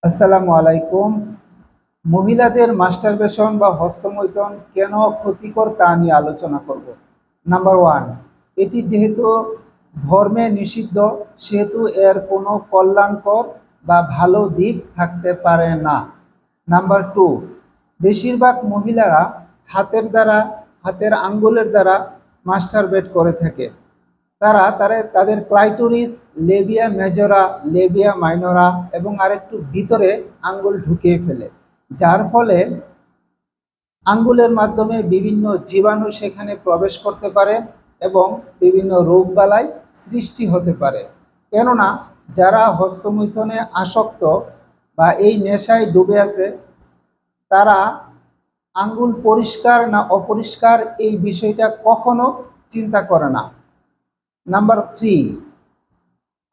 আসসালামু আলাইকুম। মহিলাদের মাস্টারবেশন বা হস্তমৈথুন কেন ক্ষতিকর তা নিয়ে আলোচনা করব। নাম্বার ওয়ান, এটি যেহেতু ধর্মে নিষিদ্ধ সেহেতু এর কোনো কল্যাণকর বা ভালো দিক থাকতে পারে না। নাম্বার টু, বেশিরভাগ মহিলারা হাতের আঙ্গুলের দ্বারা মাস্টারবেট করে থাকে। তাদের ক্লাইটোরিস, লেবিয়া মেজরা, লেবিয়া মাইনরা এবং আরেকটু ভিতরে আঙ্গুল ঢুকিয়ে ফেলে, যার ফলে আঙ্গুলের মাধ্যমে বিভিন্ন জীবাণু সেখানে প্রবেশ করতে পারে এবং বিভিন্ন রোগবালাই সৃষ্টি হতে পারে। কেননা যারা হস্তমৈথুনে আসক্ত বা এই নেশায় ডুবে আছে, তারা আঙ্গুল পরিষ্কার না অপরিষ্কার এই বিষয়টা কখনো চিন্তা করে না। নাম্বার থ্রি,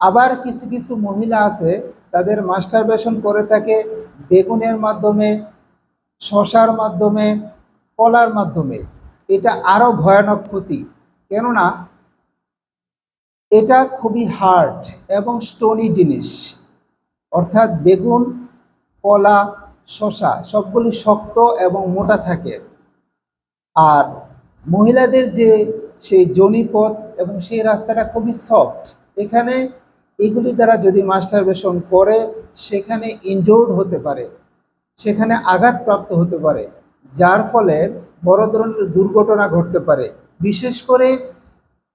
আবার কিছু কিছু মহিলা আছে তাদের মাস্টারবেশন করে থাকে বেগুনের মাধ্যমে, শশার মাধ্যমে, কলার মাধ্যমে। এটা আরও ভয়ানক ক্ষতি, কেননা এটা খুবই হার্ড এবং স্টোনি জিনিস। অর্থাৎ বেগুন, কলা, শশা সবগুলি শক্ত এবং মোটা থাকে। আর মহিলাদের যে সেই যোনিপথ এবং সেই রাস্তাটা খুবই সফট। এখানে এগুলি দ্বারা যদি মাস্টারবেশন করে সেখানে ইনজোর্ড হতে পারে, সেখানে আঘাতপ্রাপ্ত হতে পারে, যার ফলে বড় ধরনের দুর্ঘটনা ঘটতে পারে। বিশেষ করে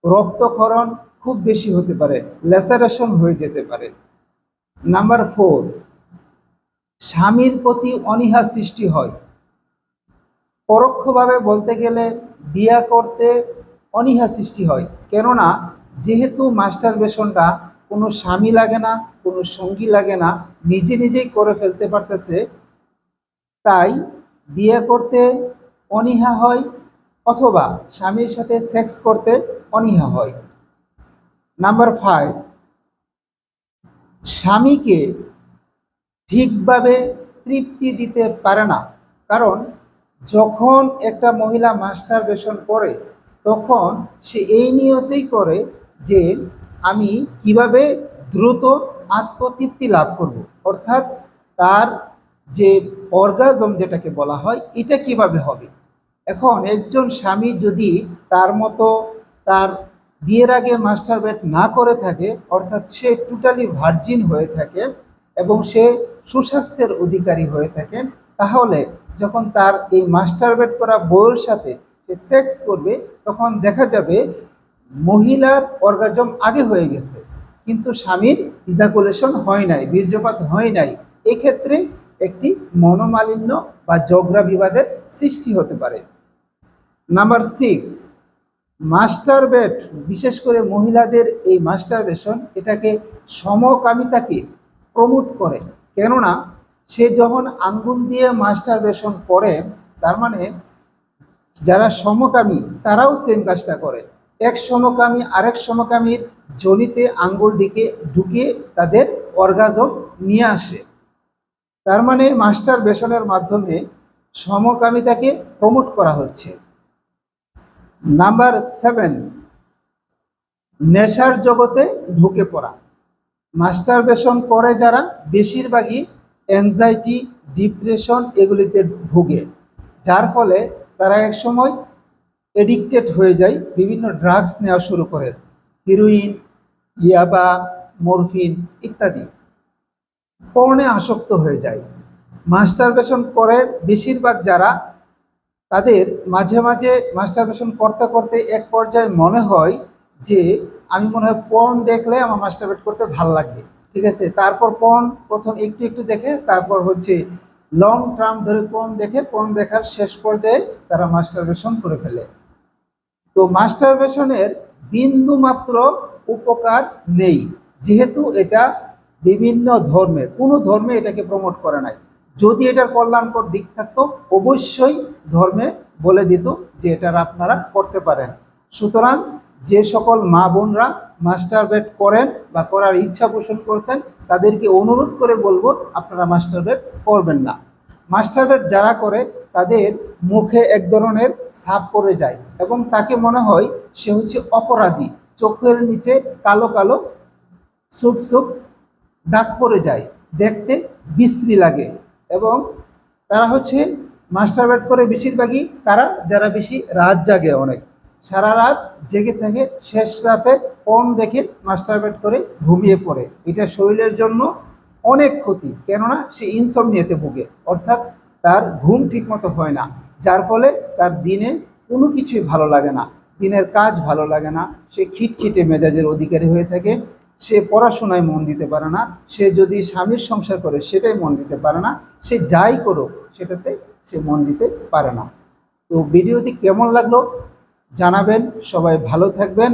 রক্তক্ষরণ খুব বেশি হতে পারে, ল্যাসারেশন হয়ে যেতে পারে। নাম্বার ফোর, স্বামীর প্রতি অনীহা সৃষ্টি হয়। পরোক্ষভাবে বলতে গেলে বিয়া করতে অনীহা সৃষ্টি হয়, কেননা যেহেতু মাস্টারবেশনটা কোনো স্বামী লাগে না, কোনো সঙ্গী লাগে না, নিজে নিজেই করে ফেলতে পারতেছে, তাই বিয়ে করতে অনীহা হয় অথবা স্বামীর সাথে সেক্স করতে অনীহা হয়। নাম্বার ফাইভ, স্বামীকে ঠিকভাবে তৃপ্তি দিতে পারে না। কারণ যখন একটা মহিলা মাস্টারবেশন করে তখন সে এই নিয়তেই করে যে আমি কিভাবে দ্রুত আত্মতৃপ্তি লাভ করব, অর্থাৎ তার যে অর্গাজম যেটাকে বলা হয় এটা কিভাবে হবে। এখন একজন স্বামী যদি তার মতো তার বিয়ের আগে মাস্টারবেট না করে থাকে, অর্থাৎ সে টোটালি ভার্জিন হয়ে থাকে এবং সে সুস্বাস্থ্যের অধিকারী হয়ে থাকে, তাহলে যখন তার এই মাস্টারবেট করা বউয়ের সাথে সে সেক্স করবে তখন দেখা যাবে মহিলার অর্গাজম আগে হয়ে গেছে কিন্তু স্বামীর ইজাকুলেশন হয় নাই, বীর্যপাত হয় নাই। এক্ষেত্রে একটি মনোমালিন্য বা ঝগড়া বিবাদের সৃষ্টি হতে পারে। নাম্বার সিক্স, মাস্টারবেট, বিশেষ করে মহিলাদের এই মাস্টারবেশন এটাকে সমকামিতাকে প্রমোট করে। কেননা সে যখন আঙ্গুল দিয়ে মাস্টারবেশন করে, তার মানে যারা সমকামী তারাও সেম কাজটা করে। এক সমকামী আরেক সমকামীর যোনিতে আঙ্গুল ঢুকিয়ে তাদের অর্গাজম নিয়ে আসে। তার মানে মাস্টারবেশনের মাধ্যমে সমকামিতাকে প্রমোট করা হচ্ছে। নাম্বার সেভেন, নেশার জগতে ঢুকে পড়া। মাস্টারবেশন করে যারা বেশিরভাগই অ্যাংজাইটি, ডিপ্রেশন এগুলিতে ভুগে, যার ফলে তারা একসময় এডিক্টেড হয়ে যায়, বিভিন্ন ড্রাগস নেওয়া শুরু করে, হিরোইন, ইয়াবা, মরফিন ইত্যাদি। পর্নে আসক্ত হয়ে যায়। মাস্টারবেশন করে বেশিরভাগ যারা, তাদের মাঝে মাঝে মাস্টারবেশন করতে করতে এক পর্যায়ে মনে হয় যে আমি মনে হয় পর্ন দেখলে আমার মাস্টারবেট করতে ভাল লাগবে। ঠিক আছে, তারপর পর্ন প্রথম একটু একটু দেখে, তারপর হচ্ছে লং টার্ম ধরে পর্ন দেখার শেষ পর্যায়ে তারা মাস্টারবেশন করে ফেলে। তো মাস্টারবেশনের বিন্দু মাত্র উপকার নেই, যেহেতু এটা বিভিন্ন ধর্মে, কোনো ধর্মে এটাকে প্রমোট করে নাই। যদি এটার কল্যাণকর দিক থাকতো অবশ্যই ধর্মে বলে দিত যে এটার আপনারা করতে পারেন। সুতরাং যে সকল মা বোনরা মাস্টারবেট করেন বা করার ইচ্ছা পোষণ করছেন তাদেরকে অনুরোধ করে বলবো আপনারা মাস্টারবেট করবেন না। মাস্টারবেট যারা করে তাদের মুখে এক ধরনের ছাপ পড়ে যায় এবং তাকে মনে হয় সে হচ্ছে অপরাধী। চোখের নিচে কালো কালো সুপ সুপ দাগ পড়ে যায়, দেখতে বিশ্রী লাগে। এবং তারা হচ্ছে মাস্টারবেট করে বেশিরভাগই তারা যারা বেশি রাত জাগে, অনেক সারা রাত জেগে থাকে, শেষ রাতে পর্ন দেখে মাস্টারবেট করে ঘুমিয়ে পড়ে। এটা শরীরের জন্য অনেক ক্ষতি, কেননা সে ইনসমনিয়াতে ভোগে, অর্থাৎ তার ঘুম ঠিকমতো হয় না, যার ফলে তার দিনে কোনো কিছুই ভালো লাগে না, দিনের কাজ ভালো লাগে না, সে খিটখিটে মেজাজের অধিকারী হয়ে থাকে, সে পড়াশোনায় মন দিতে পারে না, সে যদি স্বামীর সংসার করে সেটাই মন দিতে পারে না, সে যাই করুক সেটাতে সে মন দিতে পারে না। তো ভিডিওটি কেমন লাগলো জানাবেন, সবাই ভালো থাকবেন।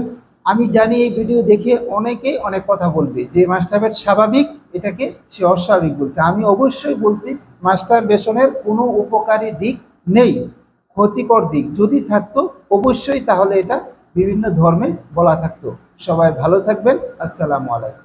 আমি জানি এই ভিডিও দেখে অনেকেই অনেক কথা বলবে যে মাস্টারবেট স্বাভাবিক, এটাকে সে অস্বাভাবিক বলছে। আমি অবশ্যই বলছি মাস্টারবেশনের কোনো উপকারী দিক নেই, ক্ষতিকর দিক যদি থাকতো অবশ্যই তাহলে এটা বিভিন্ন ধর্মে বলা থাকতো। সবাই ভালো থাকবেন। আসসালামু আলাইকুম।